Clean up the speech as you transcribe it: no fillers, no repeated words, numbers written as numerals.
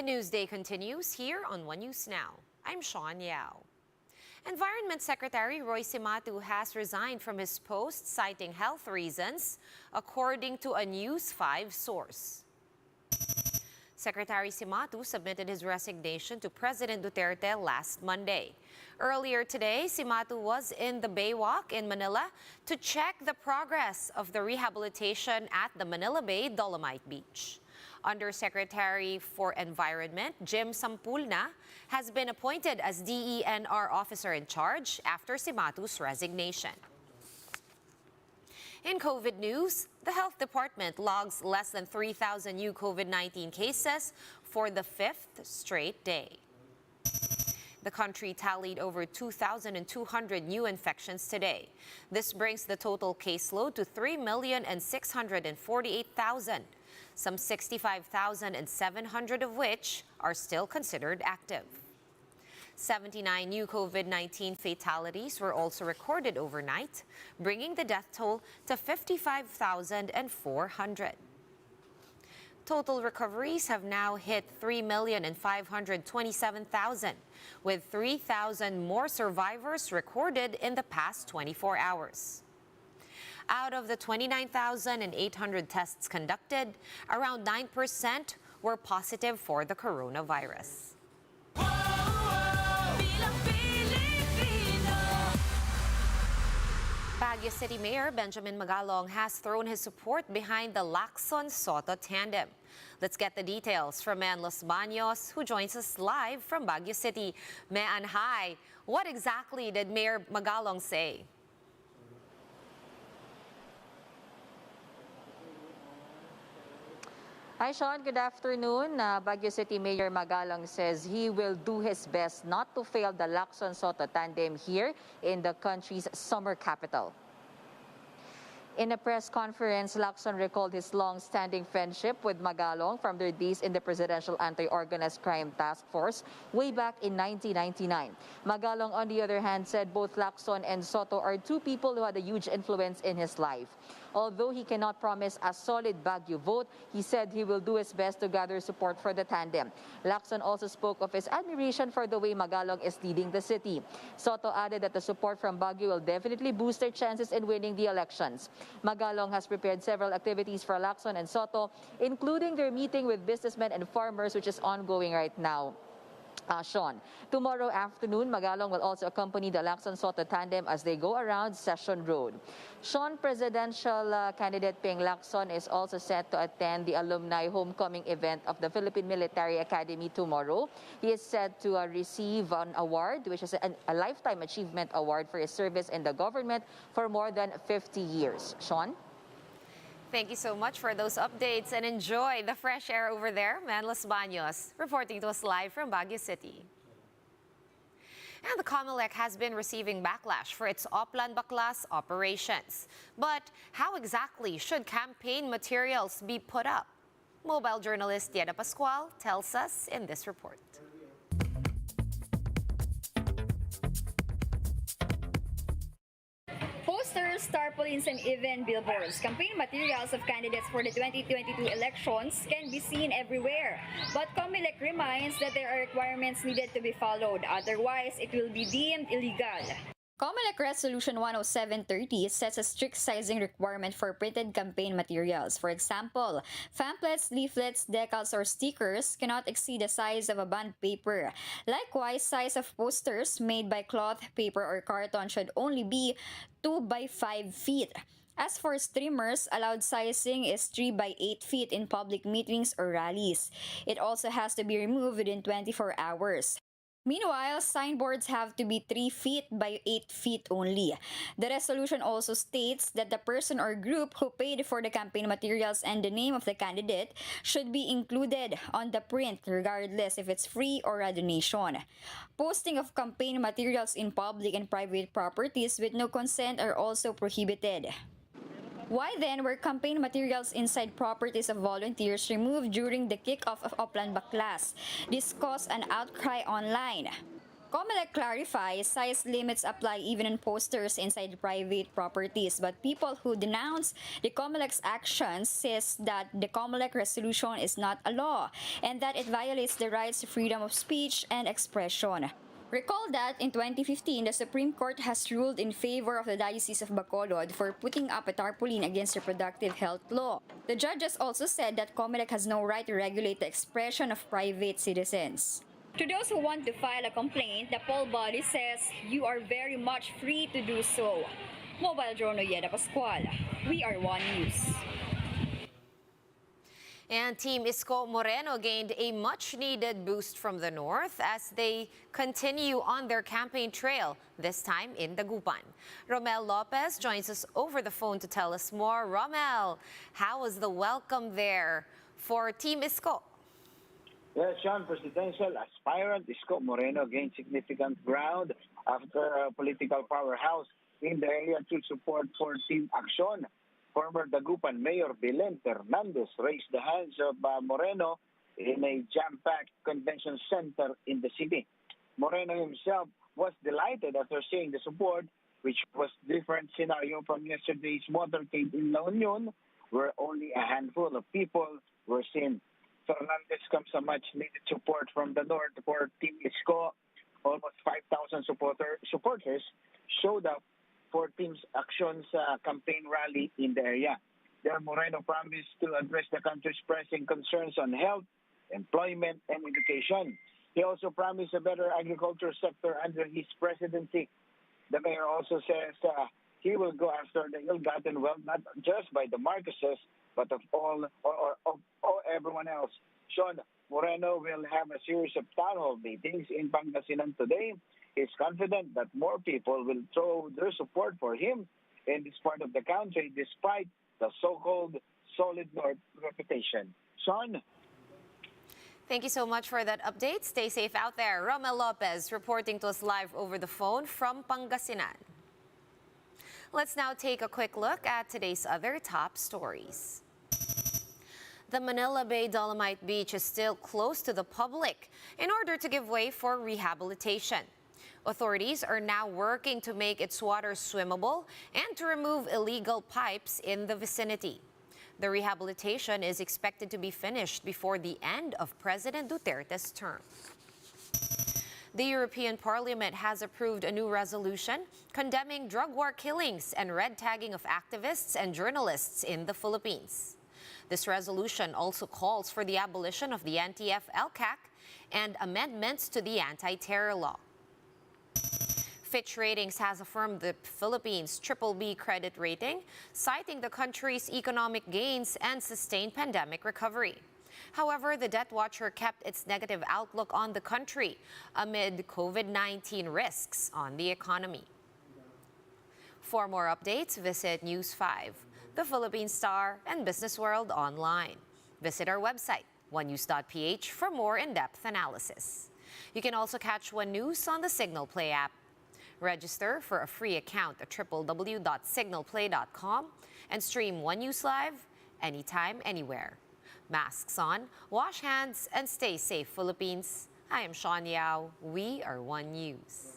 Newsday continues here on One News Now. I'm Sean Yao. Environment Secretary Roy Cimatu has resigned from his post citing health reasons, according to a News 5 source. Secretary Cimatu submitted his resignation to President Duterte last Monday. Earlier today, Cimatu was in the Baywalk in Manila to check the progress of the rehabilitation at the Manila Bay Dolomite Beach. Undersecretary for Environment Jim Sampulna has been appointed as DENR officer in charge after Cimatu's resignation. In COVID news, the Health Department logs less than 3,000 new COVID-19 cases for the fifth straight day. The country tallied over 2,200 new infections today. This brings the total caseload to 3,648,000. Some 65,700 of which are still considered active. 79 new COVID-19 fatalities were also recorded overnight, bringing the death toll to 55,400. Total recoveries have now hit 3,527,000, with 3,000 more survivors recorded in the past 24 hours. Out of the 29,800 tests conducted, around 9% were positive for the coronavirus. Baguio City Mayor Benjamin Magalong has thrown his support behind the Lacson-Soto tandem. Let's get the details from Mann Los Baños, who joins us live from Baguio City. Man, hi. What exactly did Mayor Magalong say? Hi, Sean. Good afternoon. Baguio City Mayor Magalong says he will do his best not to fail the Lacson-Soto tandem here in the country's summer capital. In a press conference, Lacson recalled his long-standing friendship with Magalong from their days in the Presidential Anti-Organized Crime Task Force way back in 1999. Magalong, on the other hand, said both Lacson and Soto are two people who had a huge influence in his life. Although he cannot promise a solid Baguio vote, he said he will do his best to gather support for the tandem. Lacson also spoke of his admiration for the way Magalong is leading the city. Soto added that the support from Baguio will definitely boost their chances in winning the elections. Magalong has prepared several activities for Lacson and Soto, including their meeting with businessmen and farmers, which is ongoing right now. Sean, tomorrow afternoon, Magalong will also accompany the Lacson-Soto tandem as they go around Session Road. Sean, presidential candidate Ping Lacson is also set to attend the alumni homecoming event of the Philippine Military Academy tomorrow. He is set to receive an award, which is a Lifetime Achievement Award for his service in the government for more than 50 years. Sean? Thank you so much for those updates and enjoy the fresh air over there. Mann Los Baños reporting to us live from Baguio City. And the COMELEC has been receiving backlash for its Oplan Baklas operations. But how exactly should campaign materials be put up? Mobile journalist Diana Pascual tells us in this report. Posters, tarpaulins, and even billboards. Campaign materials of candidates for the 2022 elections can be seen everywhere. But COMELEC reminds that there are requirements needed to be followed. Otherwise, it will be deemed illegal. COMELEC Resolution 10730 sets a strict sizing requirement for printed campaign materials. For example, pamphlets, leaflets, decals, or stickers cannot exceed the size of a bond paper. Likewise, size of posters made by cloth, paper, or carton should only be 2 by 5 feet. As for streamers, allowed sizing is 3 by 8 feet in public meetings or rallies. It also has to be removed within 24 hours. Meanwhile, signboards have to be 3 feet by 8 feet only. The resolution also states that the person or group who paid for the campaign materials and the name of the candidate should be included on the print, regardless if it's free or a donation. Posting of campaign materials in public and private properties with no consent are also prohibited. Why then were campaign materials inside properties of volunteers removed during the kickoff of Oplan Baklas? This caused an outcry online. COMELEC clarifies size limits apply even on posters inside private properties, but people who denounce the COMELEC's actions says that the COMELEC resolution is not a law and that it violates the rights to freedom of speech and expression. Recall that in 2015, the Supreme Court has ruled in favor of the Diocese of Bacolod for putting up a tarpaulin against reproductive health law. The judges also said that COMELEC has no right to regulate the expression of private citizens. To those who want to file a complaint, the poll body says you are very much free to do so. Mobile Journal Yeda Pascual, we are One News. And Team Isko Moreno gained a much-needed boost from the north as they continue on their campaign trail, this time in Dagupan. Romel Lopez joins us over the phone to tell us more. Romel, how was the welcome there for Team Isko? Yes, Sean, presidential aspirant Isko Moreno gained significant ground after a political powerhouse in the area to support for Team Action. Former Dagupan Mayor Belen Fernandez raised the hands of Moreno in a jam-packed convention center in the city. Moreno himself was delighted after seeing the support, which was different scenario from yesterday's motorcade in La Union, where only a handful of people were seen. Fernandez comes a much-needed support from the north for Team Isko. Almost 5,000 supporters showed up for Team Action's campaign rally in the area. There, Moreno promised to address the country's pressing concerns on health, employment, and education. He also promised a better agriculture sector under his presidency. The mayor also says he will go after the ill-gotten wealth, not just by the Marcoses, but of everyone else. Sean, Moreno will have a series of town hall meetings in Pangasinan today. He's confident that more people will throw their support for him in this part of the country, despite the so-called solid North reputation. Sean? Thank you so much for that update. Stay safe out there. Romel Lopez reporting to us live over the phone from Pangasinan. Let's now take a quick look at today's other top stories. The Manila Bay Dolomite Beach is still closed to the public in order to give way for rehabilitation. Authorities are now working to make its waters swimmable and to remove illegal pipes in the vicinity. The rehabilitation is expected to be finished before the end of President Duterte's term. The European Parliament has approved a new resolution condemning drug war killings and red tagging of activists and journalists in the Philippines. This resolution also calls for the abolition of the anti-FLCAC and amendments to the anti-terror law. Fitch Ratings has affirmed the Philippines' BBB credit rating, citing the country's economic gains and sustained pandemic recovery. However, the debt watcher kept its negative outlook on the country amid COVID-19 risks on the economy. For more updates, visit News 5, The Philippine Star, and Business World online. Visit our website, onenews.ph, for more in-depth analysis. You can also catch One News on the Signal Play app. Register for a free account at www.signalplay.com and stream One News Live anytime, anywhere. Masks on, wash hands, and stay safe, Philippines. I am Sean Yao. We are One News.